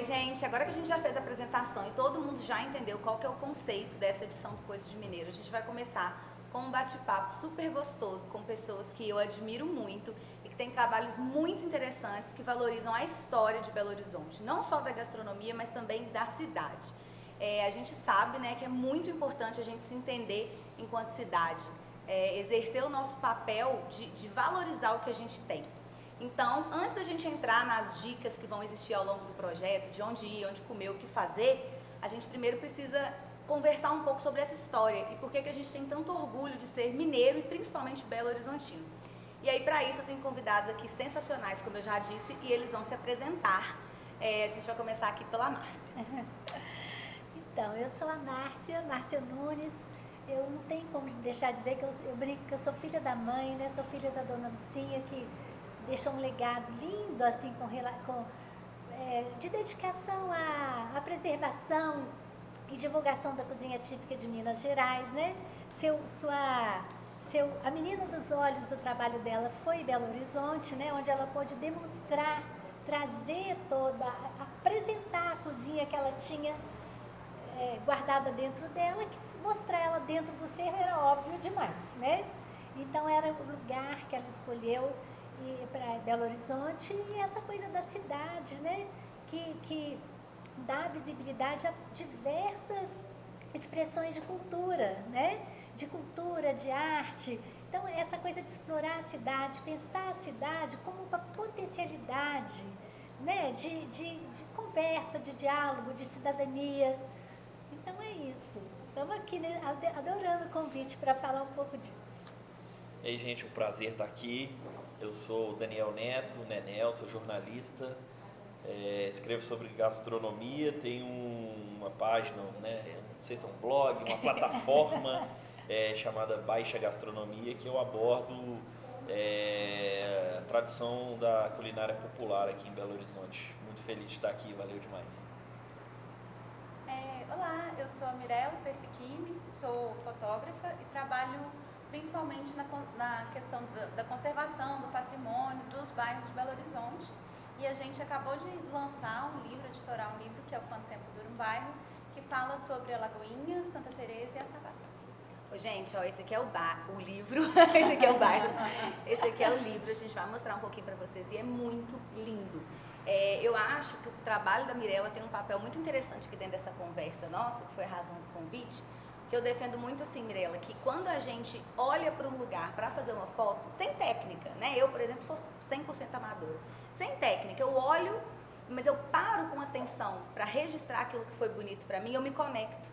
gente, agora que a gente já fez a apresentação e todo mundo já entendeu qual que é o conceito dessa edição do Coisas de Mineiro, a gente vai começar com um bate-papo super gostoso com pessoas que eu admiro muito e que têm trabalhos muito interessantes que valorizam a história de Belo Horizonte, não só da gastronomia, mas também da cidade. A gente sabe, né, que é muito importante a gente se entender enquanto cidade, exercer o nosso papel de valorizar o que a gente tem. Então, antes da gente entrar nas dicas que vão existir ao longo do projeto, de onde ir, onde comer, o que fazer, a gente primeiro precisa conversar um pouco sobre essa história e por que a gente tem tanto orgulho de ser mineiro e principalmente belo-horizontino. E aí, para isso, eu tenho convidados aqui sensacionais, como eu já disse, e eles vão se apresentar. A gente vai começar aqui pela Márcia. Então, eu sou a Márcia Nunes. Eu não tenho como deixar de dizer que eu brinco que eu sou filha da mãe, né? Sou filha da dona Lucinha, que deixou um legado lindo, assim, de dedicação à preservação e divulgação da cozinha típica de Minas Gerais, né? A menina dos olhos do trabalho dela foi Belo Horizonte, né? Onde ela pôde demonstrar, trazer apresentar a cozinha que ela tinha guardada dentro dela, que mostrar ela dentro do cerro era óbvio demais, né? Então era o lugar que ela escolheu para Belo Horizonte e essa coisa da cidade, né? Que dá visibilidade a diversas expressões de cultura, né? De cultura, de arte. Então essa coisa de explorar a cidade, pensar a cidade como uma potencialidade, né? De conversa, de diálogo, de cidadania. Então é isso. Estamos aqui, né, adorando o convite para falar um pouco disso. E aí, gente, um prazer estar aqui. Eu sou o Daniel Neto, Nenel, sou jornalista, escrevo sobre gastronomia, tenho uma página, né, não sei se é um blog, uma plataforma chamada Baixa Gastronomia, que eu abordo a tradição da culinária popular aqui em Belo Horizonte. Muito feliz de estar aqui, valeu demais. Olá, eu sou a Mirella Persichini, sou fotógrafa e trabalho principalmente na questão da conservação do patrimônio dos bairros de Belo Horizonte. E a gente acabou de lançar editorar um livro, que é o Quanto Tempo Dura um Bairro, que fala sobre a Lagoinha, Santa Teresa e a Savassi. Gente, ó, esse aqui é o livro, esse aqui é o bairro, esse aqui é o livro, a gente vai mostrar um pouquinho para vocês e é muito lindo. Eu acho que o trabalho da Mirella tem um papel muito interessante aqui dentro dessa conversa nossa, que foi a razão do convite, que eu defendo muito assim, Mirella, que quando a gente olha para um lugar para fazer uma foto, sem técnica, né? Eu, por exemplo, sou 100% amadora. Sem técnica, eu olho, mas eu paro com atenção para registrar aquilo que foi bonito para mim, eu me conecto.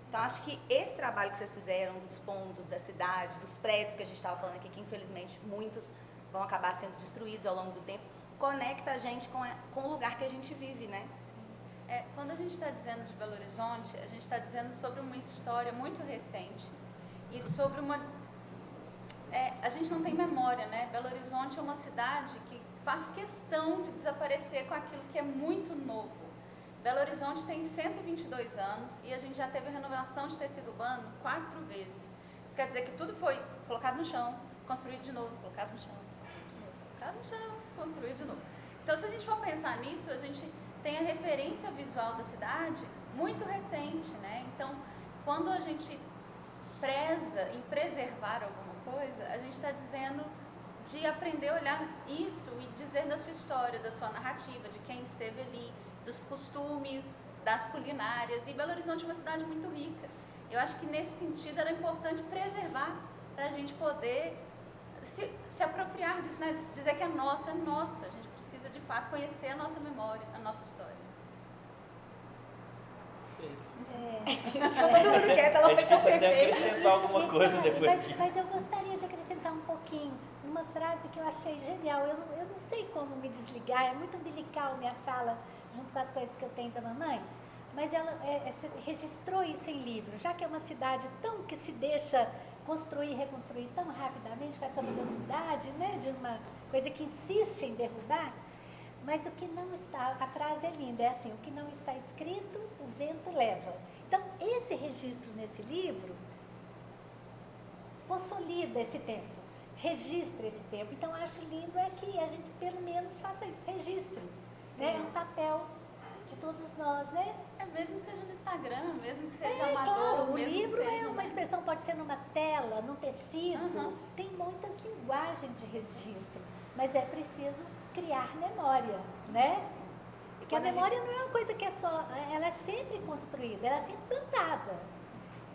Então, acho que esse trabalho que vocês fizeram dos pontos, da cidade, dos prédios que a gente estava falando aqui, que infelizmente muitos vão acabar sendo destruídos ao longo do tempo, conecta a gente com o lugar que a gente vive, né? Sim. Quando a gente está dizendo de Belo Horizonte, a gente está dizendo sobre uma história muito recente e sobre a gente não tem memória, né? Belo Horizonte é uma cidade que faz questão de desaparecer com aquilo que é muito novo. Belo Horizonte tem 122 anos e a gente já teve a renovação de tecido urbano 4 vezes. Isso quer dizer que tudo foi colocado no chão, construído de novo, colocado no chão, colocado no chão, construído de novo. Então, se a gente for pensar nisso, a gente tem a referência visual da cidade muito recente, né? Então, quando a gente preza em preservar alguma coisa, a gente está dizendo de aprender a olhar isso e dizer da sua história, da sua narrativa, de quem esteve ali, dos costumes, das culinárias. E Belo Horizonte é uma cidade muito rica. Eu acho que nesse sentido era importante preservar para a gente poder se apropriar disso, né? Dizer que é nosso. A gente precisa de fato conhecer a nossa memória, a nossa história. É difícil até acrescentar alguma coisa depois disso. Mas eu gostaria de acrescentar um pouquinho, uma frase que eu achei genial. Eu não sei como me desligar, é muito umbilical minha fala, junto com as coisas que eu tenho da mamãe, mas ela registrou isso em livro, já que é uma cidade que se deixa construir e reconstruir tão rapidamente, com essa velocidade, né, de uma coisa que insiste em derrubar. Mas o que não está, a frase é linda, é assim: o que não está escrito, o vento leva. Então, esse registro nesse livro consolida esse tempo, registra esse tempo. Então, acho lindo que a gente, pelo menos, faça isso, registre. Né? É um papel de todos nós, né? Mesmo que seja no Instagram, mesmo que seja Claro, amador, o mesmo livro que seja... é uma expressão, pode ser numa tela, num tecido, Uhum. tem muitas linguagens de registro, mas é preciso criar memórias, né? Porque a quando a memória não é uma coisa que é só, ela é sempre construída, ela é sempre plantada.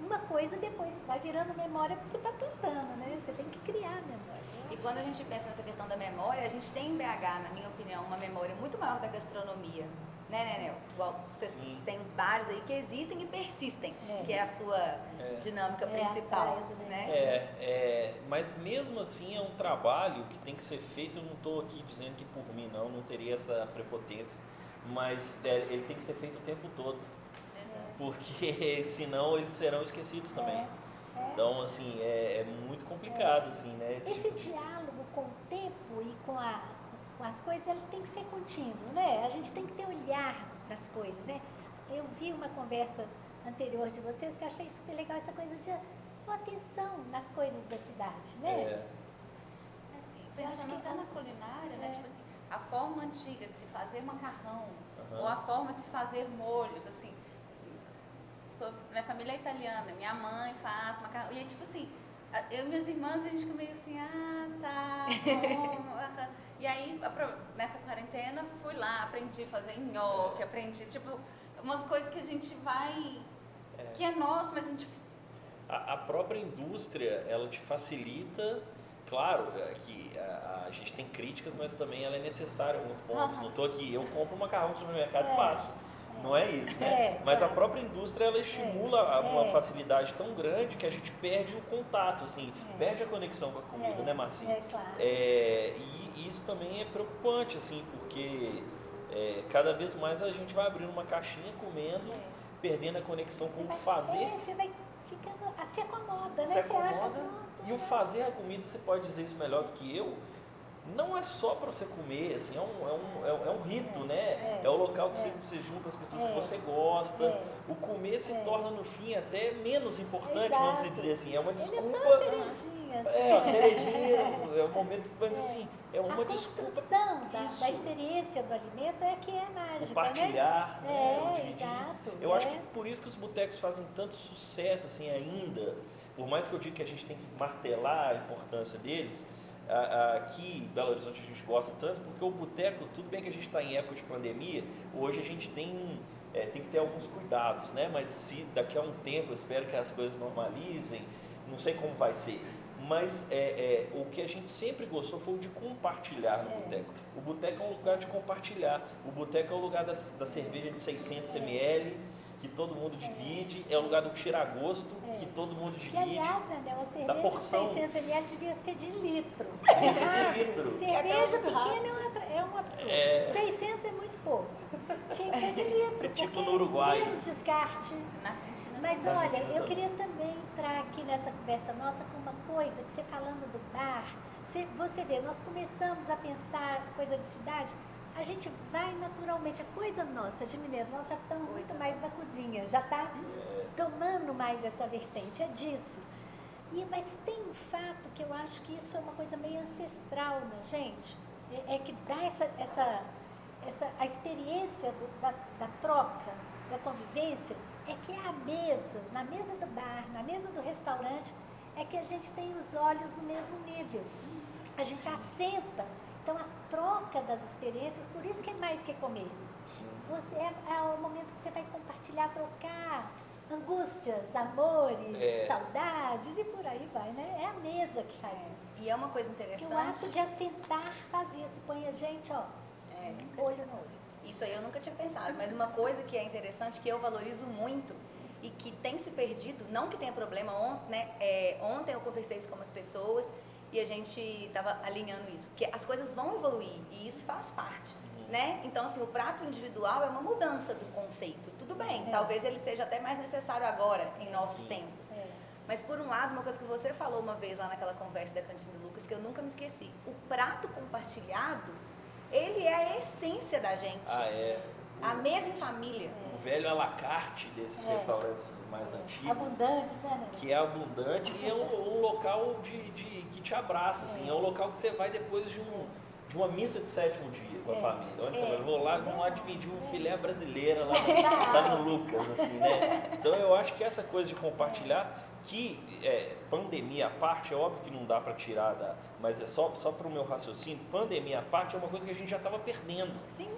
Uma coisa depois vai virando memória porque você está plantando, né? Você tem que criar memória. E quando a gente pensa nessa questão da memória, a gente tem em BH, na minha opinião, uma memória muito maior da gastronomia. Né, Nenel? Igual você Sim. tem os bares aí que existem e persistem, É. que é a sua dinâmica É, principal. a praia do Né? Mas mesmo assim é um trabalho que tem que ser feito. Eu não estou aqui dizendo que por mim não teria essa prepotência, mas ele tem que ser feito o tempo todo, porque senão eles serão esquecidos também. Então, assim, é muito complicado, assim, né? Esse diálogo com o tempo e com as coisas, ele tem que ser contínuo, né? A gente tem que ter olhar para as coisas, né? Eu vi uma conversa anterior de vocês que eu achei super legal, essa coisa de atenção nas coisas da cidade, né? Pensando até na culinária, né? Tipo assim, a forma antiga de se fazer macarrão, Uhum. ou a forma de se fazer molhos, assim. Minha família é italiana, minha mãe faz macarrão. E aí, tipo assim, eu e minhas irmãs, a gente ficou meio assim, tá bom. Aham. E aí, nessa quarentena, fui lá, aprendi a fazer nhoque, aprendi, tipo, umas coisas que a gente vai... Que é nosso, mas a gente... A própria indústria, ela te facilita. Claro que a gente tem críticas, mas também ela é necessária em alguns pontos. Uhum. Não estou aqui, eu compro um macarrão no supermercado e faço. Não é isso, né? Mas a própria indústria, ela estimula uma facilidade tão grande que a gente perde o contato, assim, perde a conexão com a comida, né, Marcinha? Claro. E isso também é preocupante, assim, porque cada vez mais a gente vai abrindo uma caixinha, comendo, perdendo a conexão com o fazer. Você vai ficando, se acomoda, né? Se Você acha acomoda. pronto, E o fazer a comida, você pode dizer isso melhor do que eu, não é só para você comer, assim, é um rito, né? É o local que você junta as pessoas que você gosta. O comer se torna, no fim, até menos importante, vamos dizer assim. É uma desculpa. Ele é só uma cerejinha. A cerejinha, é um momento, mas assim, é uma a desculpa. construção Isso. da experiência do alimento é que é mágica, Compartilhar, né? o dividir. Exato. Eu acho que por isso que os botecos fazem tanto sucesso assim ainda, por mais que eu diga que a gente tem que martelar a importância deles, aqui em Belo Horizonte a gente gosta tanto, porque o boteco, tudo bem que a gente está em época de pandemia, hoje a gente tem que ter alguns cuidados, né? Mas se daqui a um tempo eu espero que as coisas normalizem, não sei como vai ser. Mas o que a gente sempre gostou foi o de compartilhar no boteco. O boteco é um lugar de compartilhar. O boteco é o lugar da cerveja de 600 ml, que todo mundo divide. É o lugar do tiragosto, que todo mundo Que, divide. aliás, né, uma cerveja da porção. de 600 ml devia ser de litro. Devia ser de litro. Cerveja pequena é um absurdo. 600 é muito pouco. Tinha que ser de litro. É tipo porque no Uruguai. menos descarte. Na Argentina. Mas Na olha, Argentina eu também. queria também entrar aqui nessa conversa nossa com uma coisa que você falando do bar, você vê, nós começamos a pensar coisa de cidade, a gente vai naturalmente, a coisa nossa de mineiro, nós já estamos muito mais na cozinha, já está tomando mais essa vertente, é disso. Mas tem um fato que eu acho que isso é uma coisa meio ancestral na gente, é que dá a experiência da troca, da convivência, é que é a mesa, na mesa do bar, na mesa do restaurante, é que a gente tem os olhos no mesmo nível. A gente assenta. Então, a troca das experiências, por isso que é mais que comer. Sim. É o momento que você vai compartilhar, trocar angústias, amores, saudades e por aí vai, né? É a mesa que faz isso. E é uma coisa Porque interessante. o ato de assentar fazia, se põe a gente, ó, olho no olho. Isso aí eu nunca tinha pensado, mas uma coisa que é interessante, que eu valorizo muito e que tem se perdido, não que tenha problema, ontem eu conversei isso com as pessoas e a gente estava alinhando isso, porque as coisas vão evoluir e isso faz parte, né? Então, assim, o prato individual é uma mudança do conceito, tudo bem, talvez ele seja até mais necessário agora, em novos tempos. Mas, por um lado, uma coisa que você falou uma vez lá naquela conversa da Cantina do Lucas, que eu nunca me esqueci, o prato compartilhado, ele é a essência da gente. A mesa em família. O velho à la carte desses restaurantes mais antigos. Abundantes, né? Que é abundante e é um local que te abraça, assim, é um local que você vai depois de de uma missa de sétimo dia com a família. Onde você vai, vou vamos lá dividir um filé brasileira lá no Lucas, assim, né? Então eu acho que essa coisa de compartilhar, que pandemia à parte, é óbvio que não dá para tirar mas é só para o meu raciocínio, pandemia à parte é uma coisa que a gente já estava perdendo. Sim.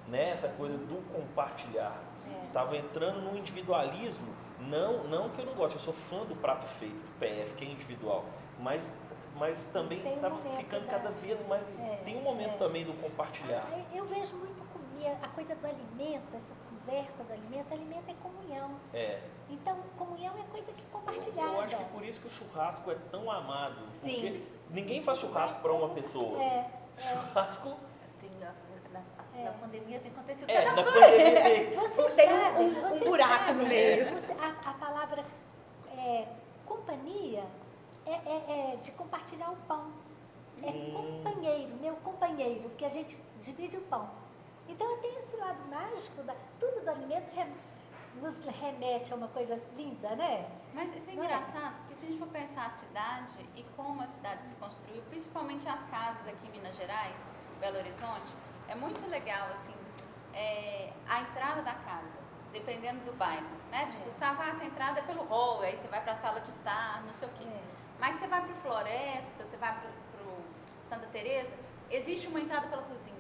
Né? Essa coisa do compartilhar. Estava entrando no individualismo, não que eu não goste, eu sou fã do prato feito, do PF, que é individual, mas também estava ficando cada vez mais. Tem um momento também do compartilhar. Eu vejo muito a coisa do alimento, essa conversa do alimento. Alimento é comunhão. Então, comunhão é coisa que compartilhada. Eu acho que por isso que o churrasco é tão amado. Porque ninguém faz churrasco para uma pessoa. Churrasco. Na pandemia tem acontecido na cada coisa. pandemia Você tem sabe, um buraco no meio. A palavra companhia é de compartilhar o pão. É companheiro, meu companheiro, que a gente divide o pão. Então tem esse lado mágico, tudo do alimento nos remete a uma coisa linda, né? Mas isso é engraçado, porque se a gente for pensar a cidade e como a cidade se construiu, principalmente as casas aqui em Minas Gerais, Belo Horizonte, é muito legal, assim, a entrada da casa, dependendo do bairro, né? Tipo, essa entrada é pelo hall, aí você vai para a sala de estar, não sei o quê. Mas você vai para o Floresta, você vai para o Santa Teresa, existe uma entrada pela cozinha.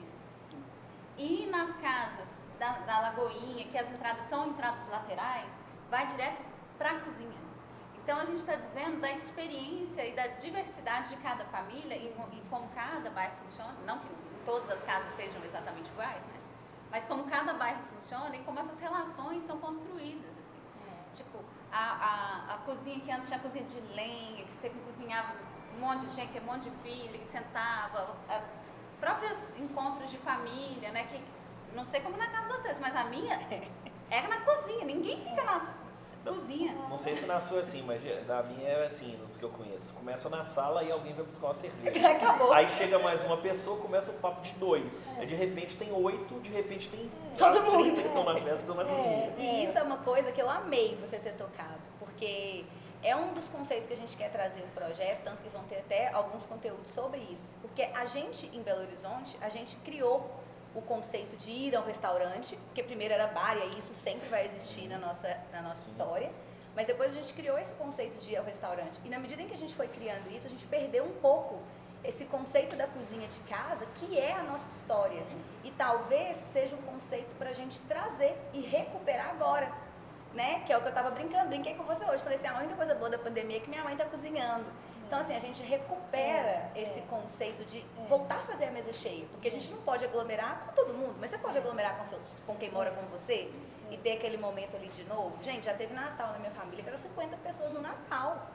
E nas casas da Lagoinha, que as entradas são entradas laterais, vai direto para a cozinha. Então a gente está dizendo da experiência e da diversidade de cada família e como cada bairro funciona, não que todas as casas sejam exatamente iguais, né? Mas como cada bairro funciona e como essas relações são construídas, assim. Tipo, a cozinha que antes tinha cozinha de lenha, que você cozinhava um monte de gente, um monte de filha, que sentava, as próprios encontros de família, né? Que não sei como na casa de vocês, mas a minha era na cozinha, ninguém fica na cozinha. Não sei se na sua é assim, mas na minha era assim, nos que eu conheço. Começa na sala e alguém vai buscar uma cerveja. Acabou. Aí chega mais uma pessoa, começa um papo de 2. Aí de repente tem 8, de repente tem Todo as mundo. 30 que estão na festa, estão na cozinha. E isso é uma coisa que eu amei você ter tocado, porque é um dos conceitos que a gente quer trazer no projeto, tanto que vão ter até alguns conteúdos sobre isso. Porque a gente, em Belo Horizonte, a gente criou o conceito de ir ao restaurante, porque primeiro era bar, e aí isso sempre vai existir na nossa história, mas depois a gente criou esse conceito de ir ao restaurante. E na medida em que a gente foi criando isso, a gente perdeu um pouco esse conceito da cozinha de casa, que é a nossa história. E talvez seja um conceito para a gente trazer e recuperar agora, né? Que é o que eu estava brinquei com você hoje. Falei assim, a única coisa boa da pandemia é que minha mãe está cozinhando. Então, assim, a gente recupera esse conceito de voltar a fazer a mesa cheia. Porque a gente não pode aglomerar com todo mundo, mas você pode aglomerar com quem mora com você e ter aquele momento ali de novo. Gente, já teve Natal na minha família, que eram 50 pessoas no Natal.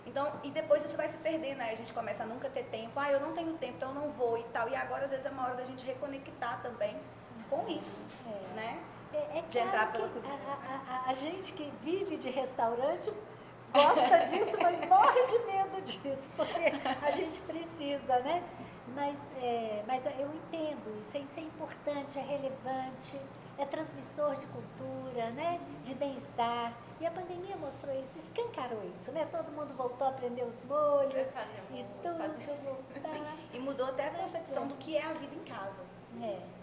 Então, e depois isso vai se perder, né? A gente começa a nunca ter tempo. Eu não tenho tempo, então eu não vou e tal. E agora, às vezes, é uma hora da gente reconectar também com isso, né? De entrar pela cozinha. A gente que vive de restaurante gosta disso, mas morre de medo disso, porque a gente precisa, né? Mas eu entendo, isso é importante, é relevante, é transmissor de cultura, né? De bem-estar. E a pandemia mostrou isso, escancarou isso, né? Todo mundo voltou a aprender os molhos e tudo voltar. E mudou até a concepção do que é a vida em casa.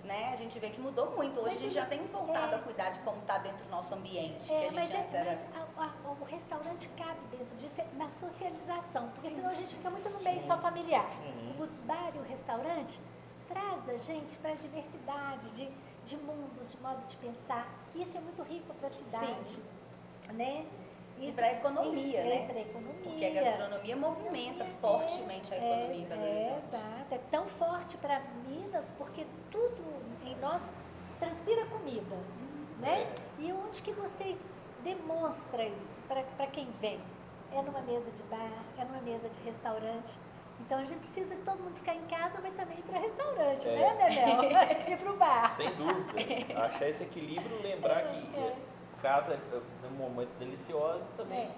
Né? A gente vê que mudou muito. Hoje a gente já tem voltado a cuidar de como está dentro do nosso ambiente. Que a gente antes era... o restaurante cabe dentro disso na socialização, porque senão a gente fica muito no meio só familiar. O bar e o restaurante traz a gente para a diversidade de mundos, de modo de pensar. Isso é muito rico para a cidade, né? E para a economia, né? Para a economia. Porque a gastronomia movimenta fortemente a economia em Belo Horizonte. Exato. É tão forte para Minas, porque tudo em nós transpira comida, né? E onde que vocês demonstram isso para quem vem? É numa mesa de bar, é numa mesa de restaurante. Então a gente precisa de todo mundo ficar em casa, mas também ir para restaurante, né, Nenel? E para o bar. Sem dúvida. Achar esse equilíbrio, lembrar que casa tem momentos deliciosos e também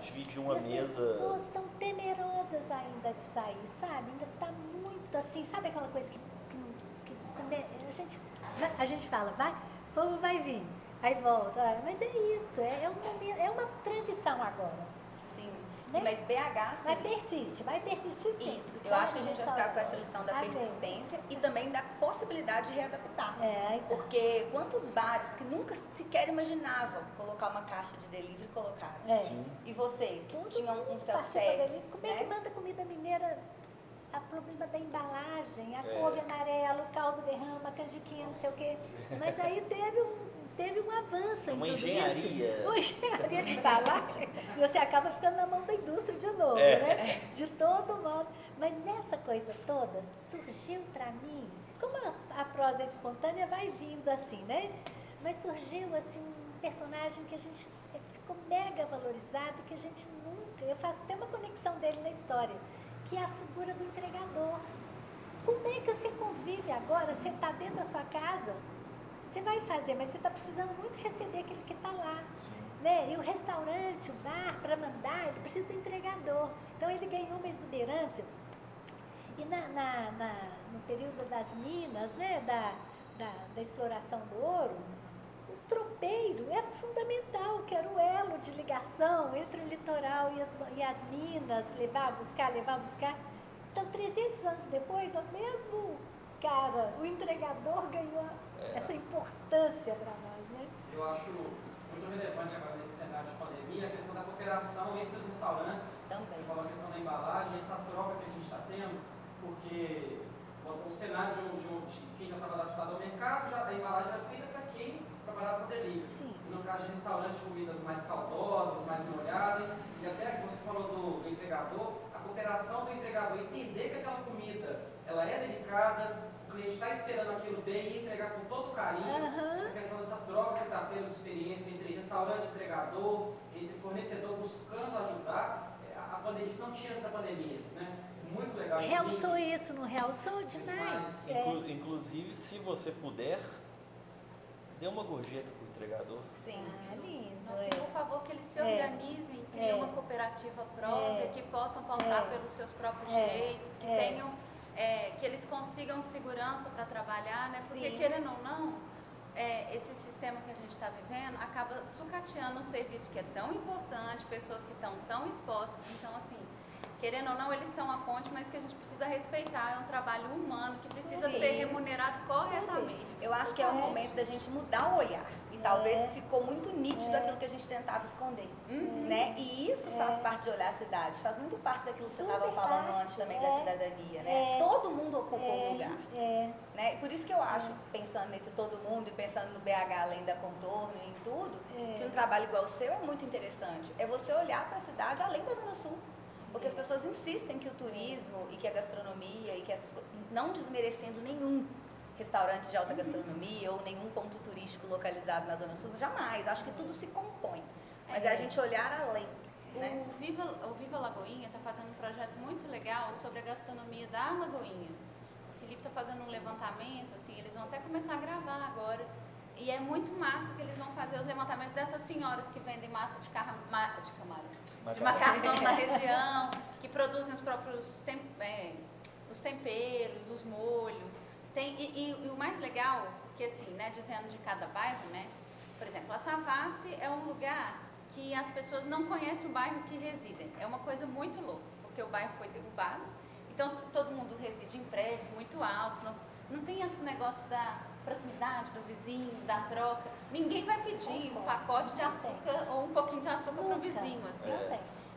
dividir uma mesa. As pessoas estão temerosas ainda de sair, sabe? Ainda está muito assim, sabe aquela coisa que a gente fala, vai, o povo vai vir, aí volta, mas é isso, é uma transição agora. Sim. né? Mas BH, sim. Vai persistir sim. Isso, eu acho que a gente vai ficar com essa lição da Amém. persistência e também da possibilidade de readaptar. Exato. Porque quantos bares que nunca sequer imaginavam colocar uma caixa de delivery colocaram? Sim. E você, Tudo tinha um participa self-service, dele. Como é que né? manda comida mineira? O problema da embalagem, a É. couve amarela, o caldo derrama, a canjiquinha, não sei o quê. Mas aí teve um avanço em Uma tudo engenharia. isso. Uma engenharia de embalagem. E você acaba ficando na mão da indústria de novo, É. né? De todo modo. Mas nessa coisa toda, surgiu para mim, como a prosa espontânea vai vindo assim, né? Mas surgiu assim um personagem que a gente ficou mega valorizado, que a gente nunca... Eu faço até uma conexão dele na história, que é a figura do entregador. Como é que você convive agora? Você está dentro da sua casa, você vai fazer, mas você está precisando muito receber aquele que está lá. Sim. Né? E o restaurante, o bar, para mandar, ele precisa do entregador. Então ele ganhou uma exuberância. E no período das minas, né? da exploração do ouro, o tropeiro era fundamental, que era o elo de ligação entre o litoral e as minas, levar, buscar. Então, 300 anos depois, o mesmo cara, o entregador ganhou essa importância para nós, né? Eu acho muito relevante agora nesse cenário de pandemia a questão da cooperação entre os restaurantes. Também. Você falou a questão da embalagem, essa troca que a gente está tendo, porque o cenário de quem já estava adaptado ao mercado, a embalagem era feita para quem trabalhava com delivery. Sim. E no caso de restaurantes, comidas mais caldosas, mais molhadas, e até que você falou do entregador, a cooperação do entregador, entender que aquela comida ela é delicada, o cliente está esperando aquilo bem e entregar com todo carinho. Essa questão dessa troca que está tendo de experiência entre restaurante e entregador, entre fornecedor buscando ajudar, a pandemia, isso não tinha essa pandemia, né? Muito legal. Realçou isso, não realçou demais? Inclusive, se você puder, dê uma gorjeta pro entregador. Sim. Ah, lindo. Não, que, por favor, que eles se organizem, criem uma cooperativa própria, que possam pautar pelos seus próprios direitos, que tenham, que eles consigam segurança para trabalhar, né? Porque, Sim. querendo ou não, esse sistema que a gente está vivendo acaba sucateando um serviço que é tão importante, pessoas que estão tão expostas. Então, assim, querendo ou não, eles são a ponte, mas que a gente precisa respeitar, é um trabalho humano que precisa Sim. ser remunerado corretamente. Eu acho que é o momento da gente mudar o olhar. E talvez ficou muito nítido aquilo que a gente tentava esconder. Né? E isso faz parte de olhar a cidade, faz muito parte daquilo que você estava Super falando parte, antes também da cidadania. Né? Todo mundo ocupa um lugar. Né? E por isso que eu acho, pensando nesse todo mundo e pensando no BH além da contorno e em tudo, que um trabalho igual o seu é muito interessante. É você olhar para a cidade além da Zona Sul. Porque as pessoas insistem que o turismo e que a gastronomia e que essas coisas, não desmerecendo nenhum restaurante de alta gastronomia ou nenhum ponto turístico localizado na Zona Sul, jamais. Acho que tudo se compõe. Mas é a gente olhar além. Né? O Viva Lagoinha está fazendo um projeto muito legal sobre a gastronomia da Lagoinha. O Felipe está fazendo um levantamento, assim, eles vão até começar a gravar agora. E é muito massa que eles vão fazer os levantamentos dessas senhoras que vendem massa de macarrão na região, que produzem os próprios os temperos, os molhos. E o mais legal, que assim, né, dizendo de cada bairro, né, por exemplo, a Savassi é um lugar que as pessoas não conhecem o bairro que residem. É uma coisa muito louca, porque o bairro foi derrubado, então todo mundo reside em prédios muito altos, não tem esse negócio da proximidade do vizinho, da troca. Ninguém vai pedir um pacote de açúcar ou um pouquinho de açúcar para o vizinho, assim.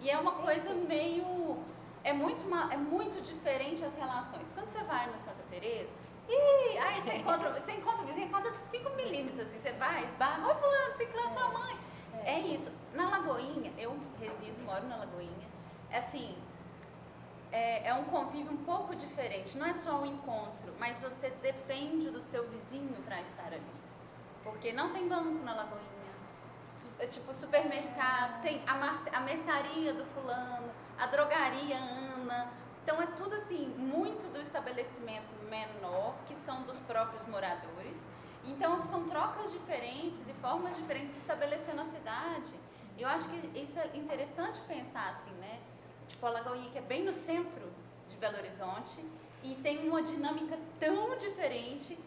E é uma coisa meio... É muito diferente as relações. Quando você vai na Santa Teresa, aí você encontra o vizinho, conta 5 milímetros, assim, você vai, esbarra, oi fulano, ciclano, sua mãe. É isso. Na Lagoinha, eu moro na Lagoinha, assim, é um convívio um pouco diferente, não é só um encontro, mas você depende do seu vizinho para estar ali. Porque não tem banco na Lagoinha, tipo supermercado, tem a mercearia do fulano, a drogaria Ana, então é tudo assim, muito do estabelecimento menor, que são dos próprios moradores. Então são trocas diferentes e formas diferentes de se estabelecer na cidade. Eu acho que isso é interessante pensar assim, né? Tipo a Lagoinha, que é bem no centro de Belo Horizonte, e tem uma dinâmica tão diferente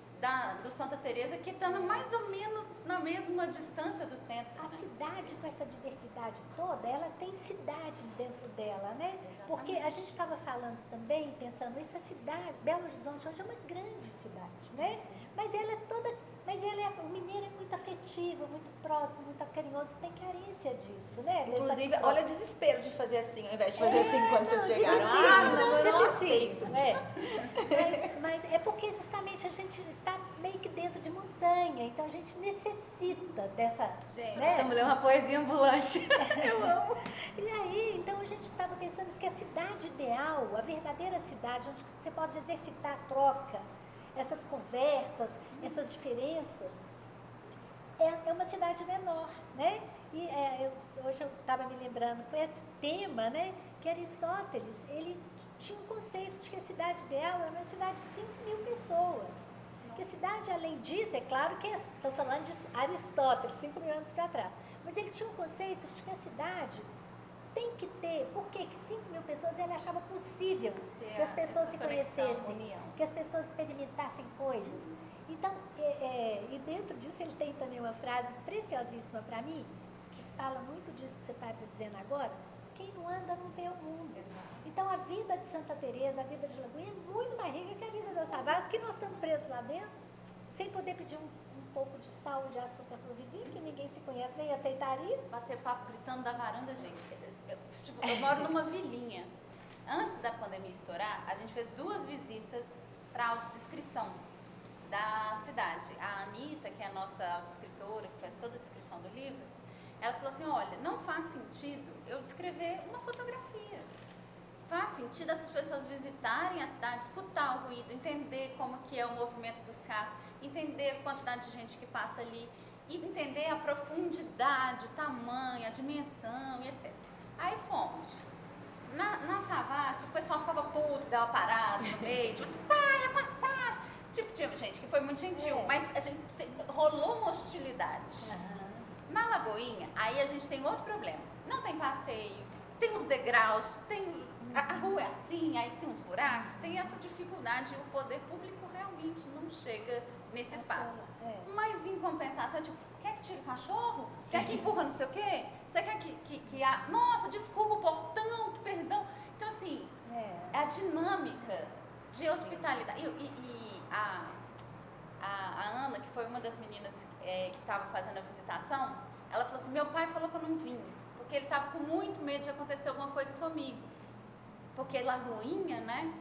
do Santa Teresa, que está mais ou menos na mesma distância do centro. A cidade, com essa diversidade toda, ela tem cidades dentro dela, né? Exatamente. Porque a gente estava falando também, pensando, essa cidade, Belo Horizonte hoje é uma grande cidade, né? Mas ela é toda, o mineiro é muito afetivo, muito próximo, muito carinhoso, tem carência disso, né? Inclusive, olha o desespero de fazer assim, ao invés de fazer assim quando vocês chegaram. Eu não aceito. Mas é porque justamente a gente está meio que dentro de montanha, então a gente necessita dessa... Gente, né? essa mulher é uma poesia ambulante. Eu amo. E aí, então a gente estava pensando que a cidade ideal, a verdadeira cidade, onde você pode exercitar a troca, essas conversas, essas diferenças, é uma cidade menor, né? E hoje eu estava me lembrando com esse tema, né? Que Aristóteles, ele tinha um conceito de que a cidade ideal é uma cidade de 5 mil pessoas. Que a cidade, além disso, é claro que estou falando de Aristóteles, 5 mil anos para trás, mas ele tinha um conceito de que a cidade tem que ter, por que 5 mil pessoas ele achava possível que as pessoas se conhecessem, que as pessoas experimentassem coisas. Então, e dentro disso ele tem também uma frase preciosíssima para mim, que fala muito disso que você está dizendo agora: quem não anda não vê o mundo. Então a vida de Santa Teresa, a vida de Lagoinha é muito mais rica que a vida da Savassi, que nós estamos presos lá dentro, sem poder pedir um pouco de sal e de açúcar para o vizinho, que ninguém se conhece nem aceitaria. Bater papo gritando da varanda, gente. Eu moro numa vilinha. Antes da pandemia estourar, a gente fez 2 visitas para autodescrição da cidade. A Anitta, que é a nossa autoescritora, que faz toda a descrição do livro, ela falou assim: olha, não faz sentido eu descrever uma fotografia. Faz sentido essas pessoas visitarem a cidade, escutar o ruído, entender como que é o movimento dos carros, entender a quantidade de gente que passa ali, e entender a profundidade, o tamanho, a dimensão e etc. Aí fomos. Na Savassi, o pessoal ficava puto, dava parada no meio, tipo, sai a passagem. Tipo, tinha gente que foi muito gentil, mas a gente rolou uma hostilidade. Na Lagoinha, aí a gente tem outro problema. Não tem passeio, tem uns degraus, a rua é assim, aí tem uns buracos, tem essa dificuldade, o poder público realmente não chega nesse espaço. Mas em compensação, tipo, quer que tire o cachorro? Sim. Quer que empurra não sei o quê? Você quer que nossa, desculpa o portão, perdão. Então, assim, é a dinâmica de hospitalidade. E a Ana, que foi uma das meninas que estava fazendo a visitação, ela falou assim: meu pai falou para não vir, porque ele estava com muito medo de acontecer alguma coisa comigo. Porque Lagoinha, né?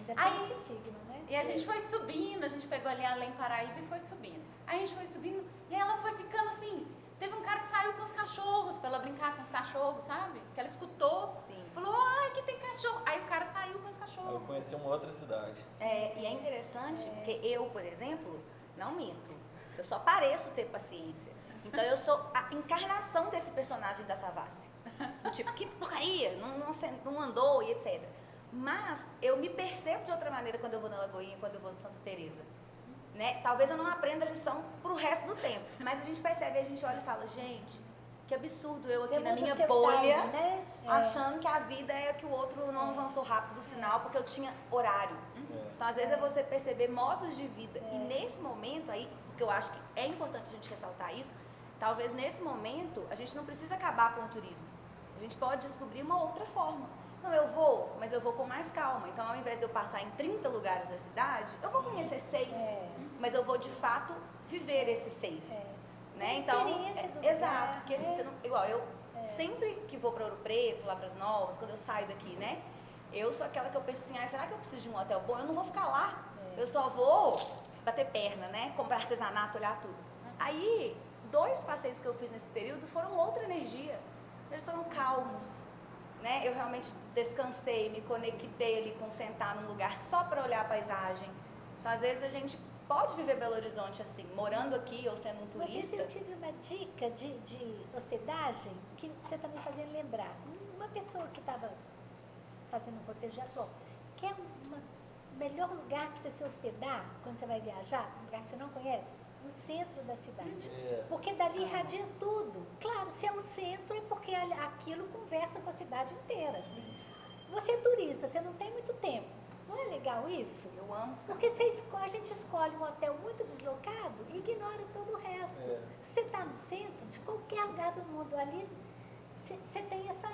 Ainda tem esse estigma, né? E a gente foi subindo, a gente pegou ali Além Paraíba e foi subindo. Aí a gente foi subindo e ela foi ficando assim. Teve um cara que saiu com os cachorros, pra ela brincar com os cachorros, sabe? Que ela escutou. Sim. Falou: ai, que tem cachorro. Aí o cara saiu com os cachorros. Eu conheci uma outra cidade. E é interessante, porque eu, por exemplo, não minto. Eu só pareço ter paciência. Então eu sou a encarnação desse personagem da Savassi. Tipo, que porcaria, não andou e etc. Mas eu me percebo de outra maneira quando eu vou na Lagoinha, quando eu vou no Santa Teresa. Né? Talvez eu não aprenda a lição pro resto do tempo, mas a gente percebe, a gente olha e fala: gente, que absurdo eu aqui na minha bolha, time, né? achando que a vida é que o outro não avançou rápido o sinal porque eu tinha horário. Então, às vezes, é você perceber modos de vida. E nesse momento aí, porque eu acho que é importante a gente ressaltar isso, talvez nesse momento a gente não precisa acabar com o turismo. A gente pode descobrir uma outra forma. Não, eu vou, mas eu vou com mais calma. Então, ao invés de eu passar em 30 lugares da cidade, eu vou conhecer 6, mas eu vou de fato viver esses 6. Né? Então, exato, porque assim, você não, igual eu sempre que vou para Ouro Preto, Lavras Novas, quando eu saio daqui, né? Eu sou aquela que eu penso assim: será que eu preciso de um hotel bom? Eu não vou ficar lá. Eu só vou bater perna, né? Comprar artesanato, olhar tudo. Aí, 2 passeios que eu fiz nesse período foram outra energia. Eles foram calmos, né? Eu realmente descansei, me conectei ali com sentar num lugar só para olhar a paisagem. Então, às vezes a gente pode viver Belo Horizonte assim, morando aqui ou sendo um turista. Uma vez eu tive uma dica de hospedagem que você está me fazendo lembrar. Uma pessoa que estava fazendo um roteiro já falou: quer o melhor lugar para você se hospedar quando você vai viajar? Um lugar que você não conhece? No centro da cidade. Porque dali irradia tudo. Claro, se é um centro é porque aquilo conversa com a cidade inteira. Você é turista, você não tem muito tempo. Não é legal isso? Eu amo. Porque a gente escolhe um hotel muito deslocado e ignora todo o resto. É. Se você está no centro, de qualquer lugar do mundo ali, você tem essa...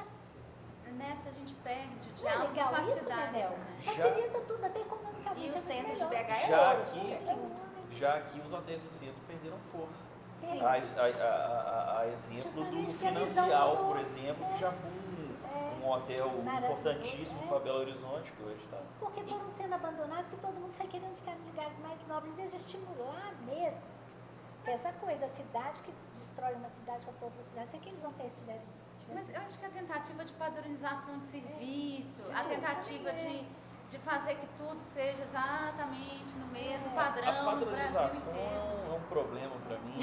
Nessa a gente perde o Não é diálogo legal com a isso, cidade, Manel? né? Facilita tudo, até E economicamente. o é muito centro de melhor. BH é Já ouro. aqui- É ouro. Já aqui os hotéis do centro perderam força. Sim. A exemplo Justamente do porque a visão Financial, mudou. por exemplo, que já foi um hotel Maravilhoso, importantíssimo para Belo Horizonte, que hoje está. Porque foram sendo abandonados que todo mundo foi querendo ficar em lugares mais nobres, em vez de estimular mesmo. Essa coisa, a cidade que destrói uma cidade com a própria cidade, se aqueles hotéis tiverem... Mas eu acho que a tentativa de padronização de serviço, De a tudo, tentativa também de fazer que tudo seja exatamente no mesmo É. padrão A no Brasil padronização inteiro. é um problema para mim.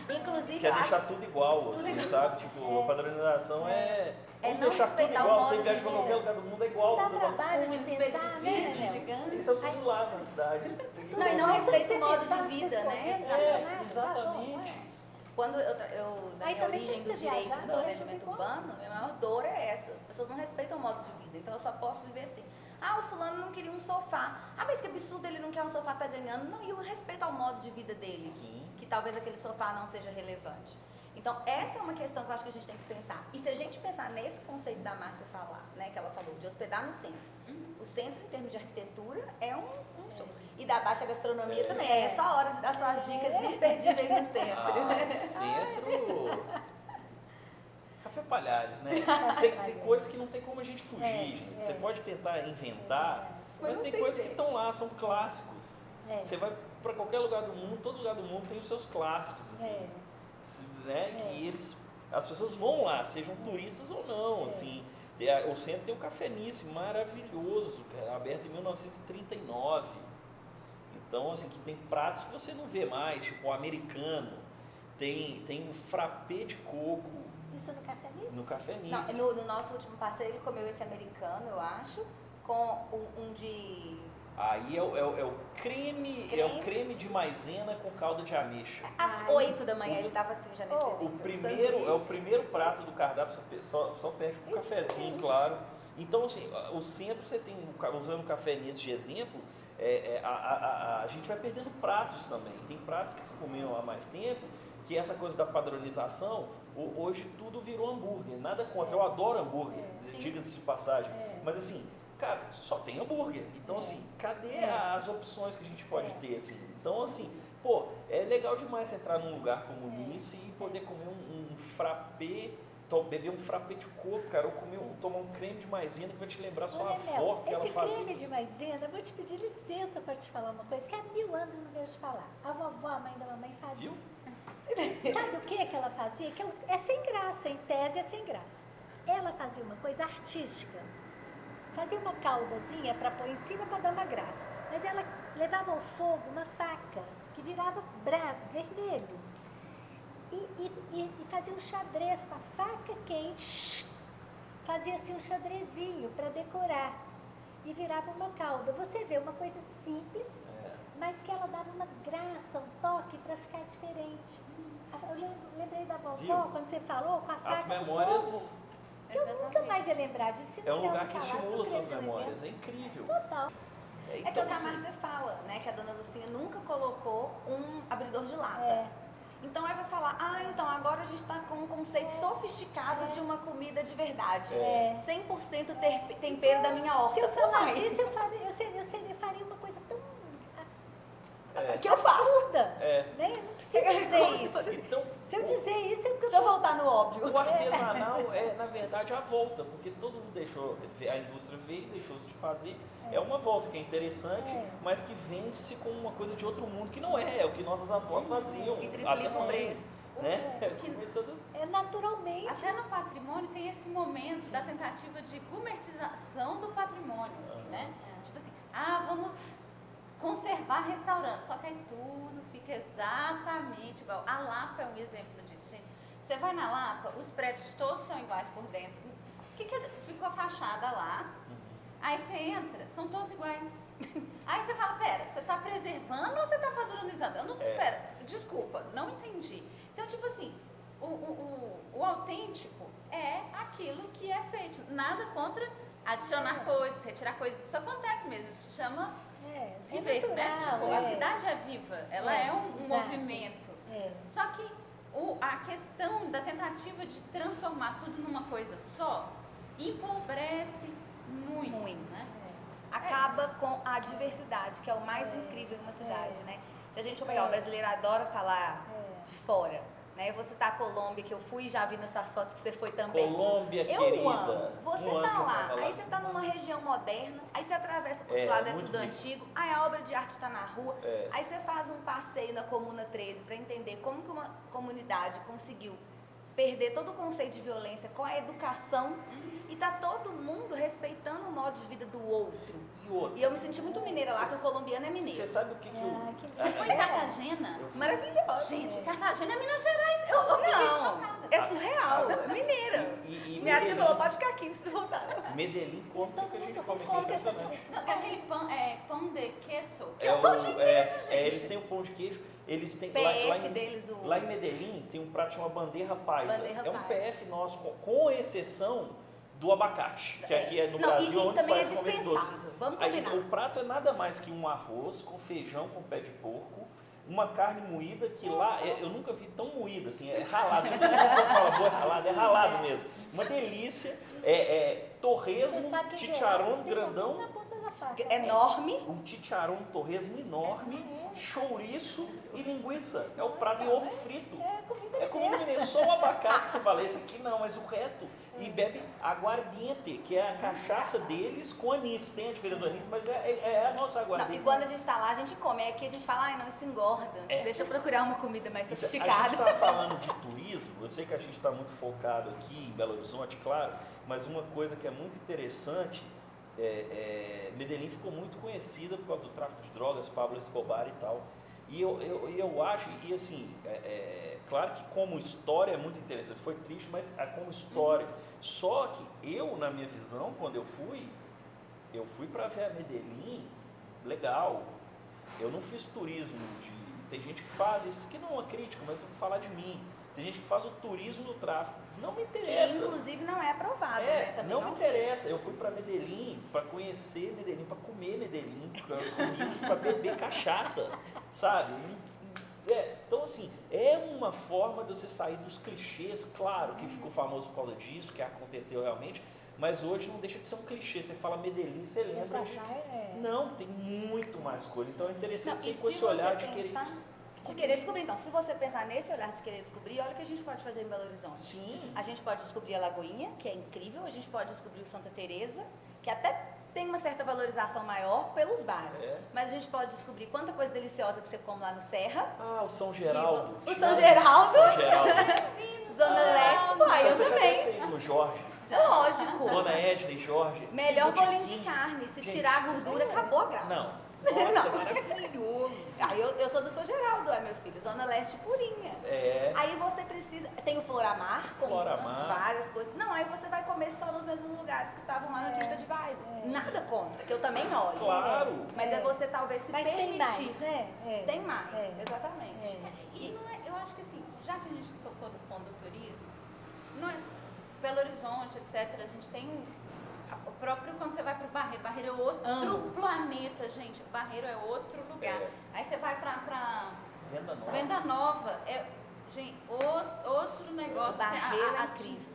Inclusive, Quer eu deixar acho tudo igual, assim, sabe? Tipo, a padronização é. Vamos não deixar tudo respeitar o igual. modo Você de viaja para vida. qualquer lugar do mundo é igual. Dá Você fala, trabalho Um de espelho pensar, de né, vídeo Manel? gigante. isso é tudo lá na cidade. Não, e não Aí respeita você o modo pensar de que você vida, né? escolheu, É, nada, exatamente. tá bom, Quando eu na Aí minha também origem se do você direito viajar, do não é planejamento tudo igual. urbano, minha maior dor é essa. As pessoas não respeitam o modo de vida. Então eu só posso viver assim. Ah, o fulano não queria um sofá. Ah, mas que absurdo, ele não quer um sofá, tá ganhando. Não, e o respeito ao modo de vida dele. Sim. Que talvez aquele sofá não seja relevante. Então, essa é uma questão que eu acho que a gente tem que pensar. E se a gente pensar nesse conceito da Márcia falar, né, que ela falou, de hospedar no centro. O centro, em termos de arquitetura, é um show. E da baixa gastronomia também. É só a hora de dar suas dicas imperdíveis no centro. Ah, o centro. Café Palhares, né? Tem coisas que não tem como a gente fugir, gente. Você pode tentar inventar, mas tem coisas que estão lá, são clássicos. É. Você vai para qualquer lugar do mundo, todo lugar do mundo tem os seus clássicos, assim. É. Né? E as pessoas vão lá, sejam turistas ou não, assim. O centro tem um Café Nice maravilhoso, cara, aberto em 1939. Então, assim, que tem pratos que você não vê mais, tipo o americano, tem um frappé de coco Isso no Café Nice? no Café Não, Nice. no nosso último passeio, ele comeu esse americano, eu acho, com um de... Aí é o creme de maisena com calda de ameixa. Às Ai. 8 da manhã ele tava assim, já nesse O primeiro, é o primeiro prato do cardápio, só pede com um cafezinho, claro. Então, assim, o centro você tem, usando o Café Nice de exemplo, a gente vai perdendo pratos também. Tem pratos que se comiam há mais tempo, que essa coisa da padronização, hoje tudo virou hambúrguer. Nada contra, eu adoro hambúrguer, diga-se de passagem. Mas assim, cara, só tem hambúrguer. Então, assim, cadê as opções que a gente pode ter, assim? Então, assim, pô, é legal demais você entrar num lugar como Nice e poder comer um frappé, beber um frappé de coco, cara, ou tomar um creme de maisena que vai te lembrar sua Olha, avó, Mel, que ela esse fazia. creme de maisena, eu vou te pedir licença para te falar uma coisa que há 1000 anos eu não vejo falar. A vovó, a mãe da mamãe fazia. Viu? Sabe o que ela fazia? É sem graça, em tese é sem graça. Ela fazia uma coisa artística. Fazia uma caldazinha para pôr em cima para dar uma graça. Mas ela levava ao fogo uma faca que virava bravo, vermelho. E fazia um xadrez com a faca quente. Fazia assim um xadrezinho para decorar. E virava uma calda. Você vê uma coisa simples, mas que ela dava uma graça, um toque para ficar diferente. Eu lembrei da vovó, Viu? quando você falou, com a faca As no fogo. memórias Eu nunca mais ia lembrar disso. se é um não lugar que falasse, estimula não suas queria te memórias, lembrar. é incrível. Total. É que Então, o que a assim, Márcia fala, né? Que a dona Lucinha nunca colocou um abridor de lata. É. Então aí vai falar, então agora a gente está com um conceito sofisticado de uma comida de verdade. 100% tempero da minha horta. Se eu falasse Uai. isso, eu faria uma coisa tão que eu faço. absurda. É. Né? Não precisa Como dizer se isso. fosse- Então, Se eu dizer isso, é porque Deixa eu voltar no óbvio. o artesanal é, na verdade, a volta, porque todo mundo deixou, a indústria veio e deixou-se de fazer. É uma volta que é interessante, mas que vende-se como uma coisa de outro mundo, que não é o que nossas avós faziam. E triplica até o mais, preço. né? Que- Começando- é naturalmente. Até no patrimônio tem esse momento da tentativa de gourmetização do patrimônio, assim, né? Tipo assim, vamos conservar restaurante, só que aí tudo fica exatamente igual. A Lapa é um exemplo disso, gente. Você vai na Lapa, os prédios todos são iguais por dentro. Ficou a fachada lá, aí você entra, são todos iguais. Aí você fala, pera, você está preservando ou você está padronizando? Eu não, pera, desculpa, não entendi. Então, tipo assim, o autêntico é aquilo que é feito. Nada contra adicionar coisas, retirar coisas. Isso acontece mesmo, isso se chama viver, né? natural, Tipo, a cidade é viva, ela é um exato. movimento. É. Só que a questão da tentativa de transformar tudo numa coisa só empobrece muito, né? Acaba com a diversidade, que é o mais incrível em uma cidade, né? Se a gente for pegar, o brasileiro adora falar de fora, né? Eu vou citar a Colômbia, que eu fui e já vi nas suas fotos que você foi também. Colômbia, Eu querida. amo. Você Um ano tá que eu lá, tava lá. aí você tá numa região moderna, aí você atravessa pro outro lado, é muito tudo rico. antigo, aí a obra de arte tá na rua, É. aí você faz um passeio na Comuna 13 para entender como que uma comunidade conseguiu perder todo o conceito de violência com a educação e tá todo mundo respeitando o modo de vida do outro. E outra. E eu me senti muito mineira lá, que o colombiano é mineiro. Você sabe o que eu... Você foi em Cartagena? Eu fui. Maravilhoso. Gente, Cartagena é Minas Gerais. Eu fiquei Não, chocada. é surreal, é mineira. E Minha tia Medellín- falou, pode ficar aqui, não precisa voltar. Medellín come isso que a gente come aqui, fome que impressionante. Não, que é aquele pão de queso. Eles têm o pão de queijo, eles têm PF deles, o... lá em Medellín tem um prato chamado bandeja paisa. Bandeja É um paisa. PF nosso, com exceção do abacate, que aqui é no Não, Brasil, e onde também é faz comer doce. dispensável, vamos Aí combinar. o prato é nada mais que um arroz com feijão com pé de porco, uma carne moída que lá, eu nunca vi tão moída assim, é ralado. Você fala, boa, é ralado mesmo. Uma delícia, torresmo, chicharrón grandão, Na ponta da faca. Enorme. um chicharrón, torresmo enorme, chouriço e linguiça. É o prato de ovo frito. É comida mineira, só o abacate que você fala, esse aqui não, mas o resto. E bebe aguardiente, que é a cachaça deles com anis. Tem a diferença do anis, mas é a nossa Não, aguardiente. e quando a gente tá lá, a gente come. É que a gente fala, ai não, isso engorda. Deixa eu procurar uma comida mais A sofisticada. gente está falando de turismo, eu sei que a gente está muito focado aqui em Belo Horizonte, claro, mas uma coisa que é muito interessante, Medellín ficou muito conhecida por causa do tráfico de drogas, Pablo Escobar e tal. E eu acho, e assim, claro que como história é muito interessante, foi triste, mas como história. Só que eu, na minha visão, quando eu fui para ver a Medellín, legal. Eu não fiz turismo tem gente que faz isso, que não é uma crítica, mas eu vou falar de mim. Tem gente que faz o turismo no tráfico. Não me Que interessa. inclusive não é aprovado, né? Também Não me interessa. Eu fui para Medellín para conhecer Medellín, para comer Medellín, para as comidas, para beber cachaça, sabe? Então, assim, é uma forma de você sair dos clichês, claro que ficou famoso por causa disso, que aconteceu realmente, mas hoje não deixa de ser um clichê. Você fala Medellín, você lembra de... Não, tem muito mais coisa. Então é interessante você ir com esse olhar de querer... De querer descobrir. Então, se você pensar nesse olhar de querer descobrir, olha o que a gente pode fazer em Belo Horizonte. Sim. A gente pode descobrir a Lagoinha, que é incrível. A gente pode descobrir o Santa Teresa, que até tem uma certa valorização maior pelos bares. Mas a gente pode descobrir quanta coisa deliciosa que você come lá no Serra. Ah, o São Geraldo. O São Geraldo. São Geraldo. Zona Leste. Pô, eu Você já também. deve ter ido no Jorge. Lógico. Dona Edna e Jorge. Melhor que bolinho botiquim. de carne. Se Gente, tirar a gordura, acabou a graça. Não. Nossa, maravilhoso. Eu sou do São Geraldo, meu filho. Zona Leste purinha. Aí você precisa... Tem o Floramar, com várias coisas. Não, aí você vai comer só nos mesmos lugares que estavam lá na TripAdvisor. Nada contra, que eu também olho. Claro. Mas é você talvez se Mas permitir. tem mais, né? Tem mais, exatamente. E não é, eu acho que assim, já que a gente tocou no ponto do turismo, não é, Belo Horizonte, etc., a gente tem o próprio, quando você vai para o Barreiro é outro planeta, gente, o Barreiro é outro lugar. Aí você vai para Venda Nova, gente, outro negócio. O Barreiro é incrível.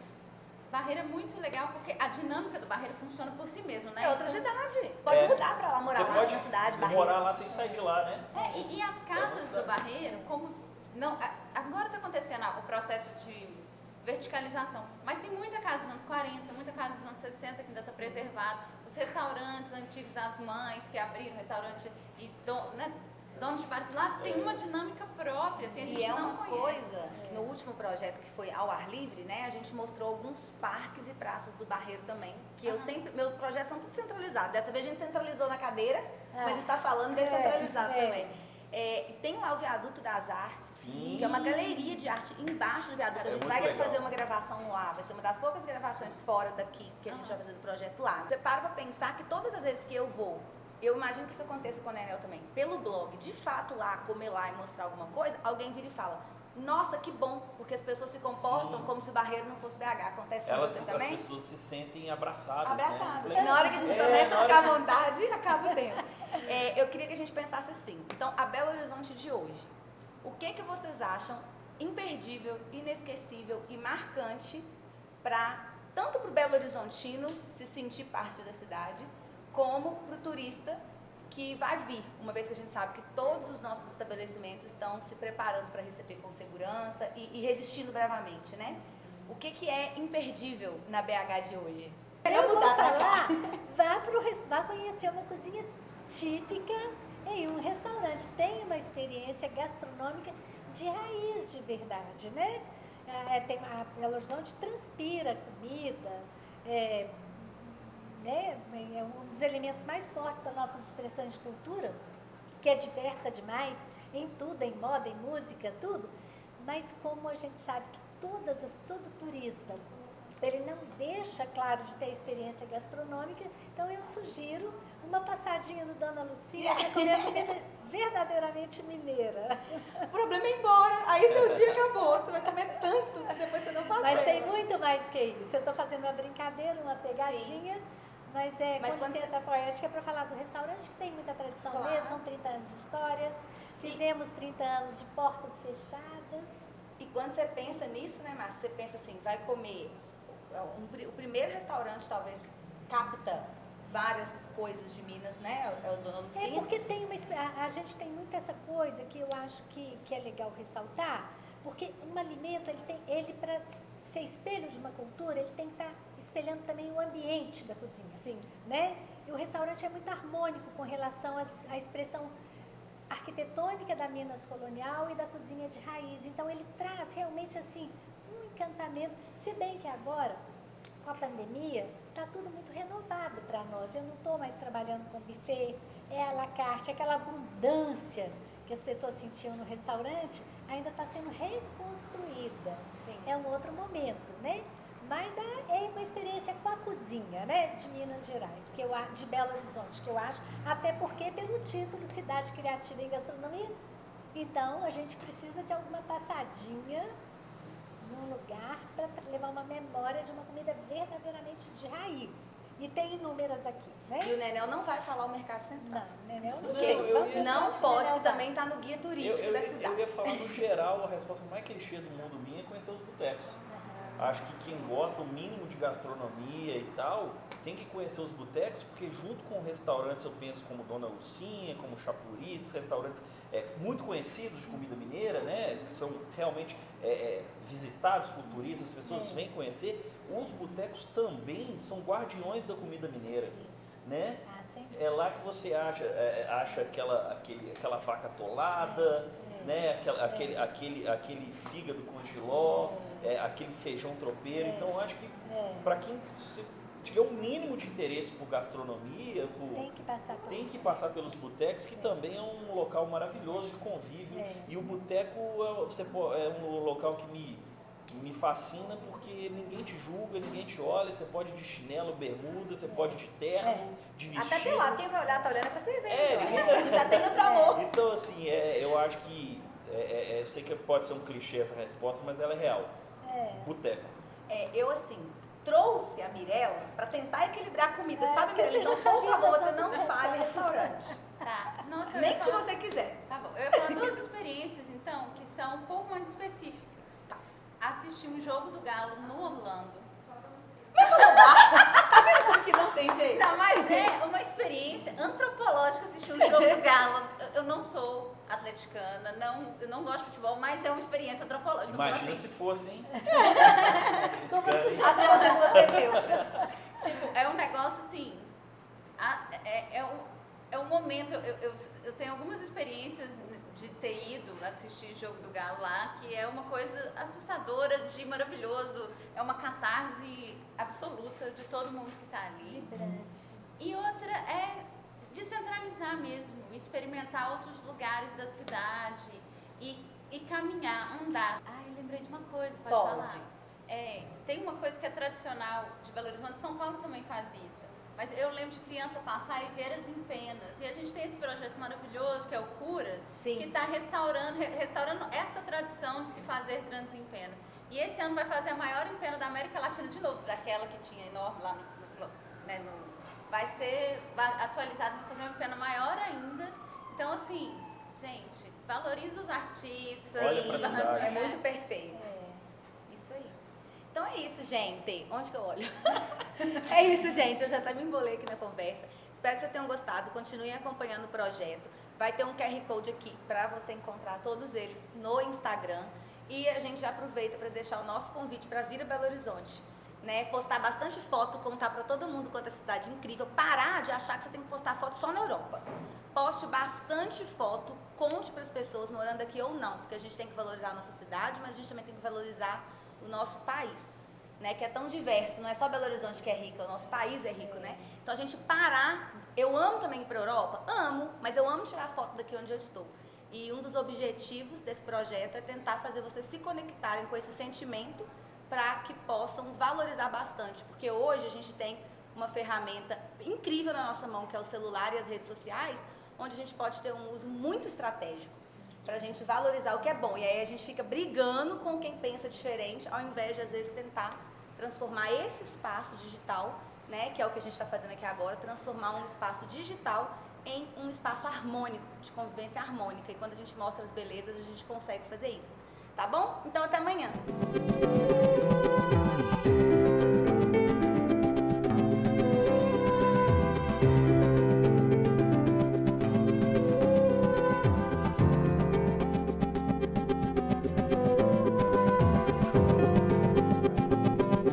Barreiro é muito legal porque a dinâmica do Barreiro funciona por si mesmo, né? É outra cidade. Pode mudar para lá, morar você lá pode na cidade, morar Barreiro. lá sem sair de lá, né? E as casas do Barreiro, como não, agora está acontecendo o processo de verticalização, mas tem muita casa dos anos 40, muita casa dos anos 60 que ainda está preservada. Os restaurantes antigos das mães que abriram restaurante e donos de bares lá tem uma dinâmica própria, assim, a gente E é não uma conhece. coisa que no último projeto que foi ao ar livre, né, a gente mostrou alguns parques e praças do Barreiro também, que eu sempre, meus projetos são tudo centralizados. Dessa vez a gente centralizou na cadeira, mas está falando descentralizado também. Tem lá o Viaduto das Artes, que é uma galeria de arte embaixo do viaduto. A gente vai fazer uma gravação lá, vai ser uma das poucas gravações fora daqui que a gente vai fazer do projeto lá. Você para pra pensar que todas as vezes que eu vou, eu imagino que isso aconteça com o Nenel também, pelo blog, de fato lá, comer lá e mostrar alguma coisa, alguém vira e fala: nossa, que bom, porque as pessoas se comportam Sim. como se o Barreiro não fosse BH. Acontece com Elas, você as também? pessoas se sentem abraçadas, Abraçadas. né? Na hora que a gente É, começa na a hora ficar à que- vontade, acaba dentro. Eu queria que a gente pensasse assim. Então, a Belo Horizonte de hoje, o que vocês acham imperdível, inesquecível e marcante tanto para o Belo Horizontino se sentir parte da cidade, como para o turista que vai vir, uma vez que a gente sabe que todos os nossos estabelecimentos estão se preparando para receber com segurança e resistindo bravamente, né? O que é imperdível na BH de hoje? Eu vou Mudar pra cá. falar, vá conhecer uma cozinha típica em um restaurante. Tem uma experiência gastronômica de raiz de verdade, né? A Belo Horizonte transpira comida, né? É um dos elementos mais fortes das nossas expressões de cultura, que é diversa demais em tudo, em moda, em música, tudo. Mas como a gente sabe que todo turista, ele não deixa, claro, de ter experiência gastronômica, então eu sugiro uma passadinha no Dona Lucia para comer comida verdadeiramente mineira. O problema é ir embora, aí seu dia acabou, você vai comer tanto, depois você não passa. Mas tem muito mais que isso. Eu estou fazendo uma brincadeira, uma pegadinha, mas com quando licença poética é para falar do restaurante, que tem muita tradição Claro. mesmo, são 30 anos de história. Fizemos 30 anos de portas fechadas. E quando você pensa nisso, né, Márcia, você pensa assim, vai comer o primeiro restaurante, talvez, que capta várias coisas de Minas, né, é o Dona Lucia. Porque tem a gente tem muito essa coisa que eu acho que é legal ressaltar, porque um alimento, ele para ser espelho de uma cultura, ele tem que estar espelhando também o ambiente da cozinha. Sim. Né? E o restaurante é muito harmônico com relação à expressão arquitetônica da Minas colonial e da cozinha de raiz. Então ele traz realmente assim um encantamento, se bem que agora, com a pandemia, está tudo muito renovado para nós. Eu não estou mais trabalhando com buffet, é à la carte, aquela abundância que as pessoas sentiam no restaurante ainda está sendo reconstruída. Sim. É um outro momento, né? Mas é uma experiência com a cozinha, né, de Minas Gerais, de Belo Horizonte, que eu acho, até porque pelo título Cidade Criativa em Gastronomia, então a gente precisa de alguma passadinha num lugar para levar uma memória de uma comida verdadeiramente de raiz. E tem inúmeras aqui, né? E o Nenel não vai falar o Mercado Central. Não, né? Eu não Não, sei. eu ia- Não Nenel pode, que vai. também está no guia turístico da cidade. Eu ia falar no geral, a resposta mais clichê do mundo minha é conhecer os botecos. Acho que quem gosta o mínimo de gastronomia e tal, tem que conhecer os botecos, porque junto com restaurantes, eu penso como Dona Lucinha, como Chapuri, esses restaurantes muito conhecidos de comida mineira, né, que são realmente visitados por turistas, as pessoas vêm conhecer, os botecos também são guardiões da comida mineira, Isso. né? Ah, sim. É lá que você acha aquela vaca atolada, né? aquele fígado com jiló, aquele feijão tropeiro. Então, eu acho que para quem tiver um mínimo de interesse por gastronomia, tem que passar pelos botecos, que também é um local maravilhoso de convívio. E o boteco é um local que me fascina, porque ninguém te julga, ninguém te olha, você pode ir de chinelo, bermuda, você pode ir de terno, de vestido. Até lá, quem vai olhar tá olhando pra cerveja. ninguém Já tem outro amor. Então, assim, eu acho que, eu sei que pode ser um clichê essa resposta, mas ela é real. Boteco. Eu, assim, trouxe a Mirella pra tentar equilibrar a comida, sabe, porque Mirella? você Então, não por sabia favor, das você não nossas fale receitas. restaurante. Tá. Nossa, eu Nem ia se falar- você quiser. Tá bom. Eu ia falar duas experiências, então, que são um pouco mais específicas. Tá. Assistir um jogo do Galo no Orlando. Como que não tem jeito? Não, mas é uma experiência antropológica assistir um jogo do Galo. Eu não sou atleticana, eu não gosto de futebol, mas é uma experiência antropológica. Então, Imagina assim, se fosse, hein? A sua que você deu. tipo, é um negócio assim. É um momento. Eu tenho algumas experiências de ter ido assistir o jogo do Galo lá, que é uma coisa assustadora, de maravilhoso. É uma catarse absoluta de todo mundo que está ali. Vibrante. E outra é descentralizar mesmo, experimentar outros lugares da cidade e caminhar, andar. Ai, lembrei de uma coisa, pode falar? Tem uma coisa que é tradicional de Belo Horizonte, São Paulo também faz isso. Mas eu lembro de criança passar e ver as empenas. E a gente tem esse projeto maravilhoso, que é o Cura, Sim. que está restaurando essa tradição de se fazer grandes empenas. E esse ano vai fazer a maior empena da América Latina de novo, daquela que tinha enorme lá vai ser atualizado, vai fazer uma empena maior ainda. Então, assim, gente, valoriza os artistas. Olha pra cidade. É muito perfeito. Isso aí. Então é isso, gente. Onde que eu olho? É isso, gente. Eu já até me embolei aqui na conversa. Espero que vocês tenham gostado. Continuem acompanhando o projeto. Vai ter um QR Code aqui para você encontrar todos eles no Instagram. E a gente já aproveita para deixar o nosso convite para vir a Belo Horizonte. Né? Postar bastante foto, contar para todo mundo quanto a cidade é incrível. Parar de achar que você tem que postar foto só na Europa. Poste bastante foto, conte para as pessoas morando aqui ou não. Porque a gente tem que valorizar a nossa cidade, mas a gente também tem que valorizar o nosso país, né, que é tão diverso, não é só Belo Horizonte que é rico, o nosso país é rico, né? Então a gente parar, eu amo também ir para a Europa, amo, mas eu amo tirar foto daqui onde eu estou. E um dos objetivos desse projeto é tentar fazer vocês se conectarem com esse sentimento para que possam valorizar bastante, porque hoje a gente tem uma ferramenta incrível na nossa mão, que é o celular e as redes sociais, onde a gente pode ter um uso muito estratégico para a gente valorizar o que é bom. E aí a gente fica brigando com quem pensa diferente, ao invés de, às vezes, tentar transformar esse espaço digital, né, que é o que a gente está fazendo aqui agora, transformar um espaço digital em um espaço harmônico, de convivência harmônica. E quando a gente mostra as belezas, a gente consegue fazer isso. Tá bom? Então, até amanhã!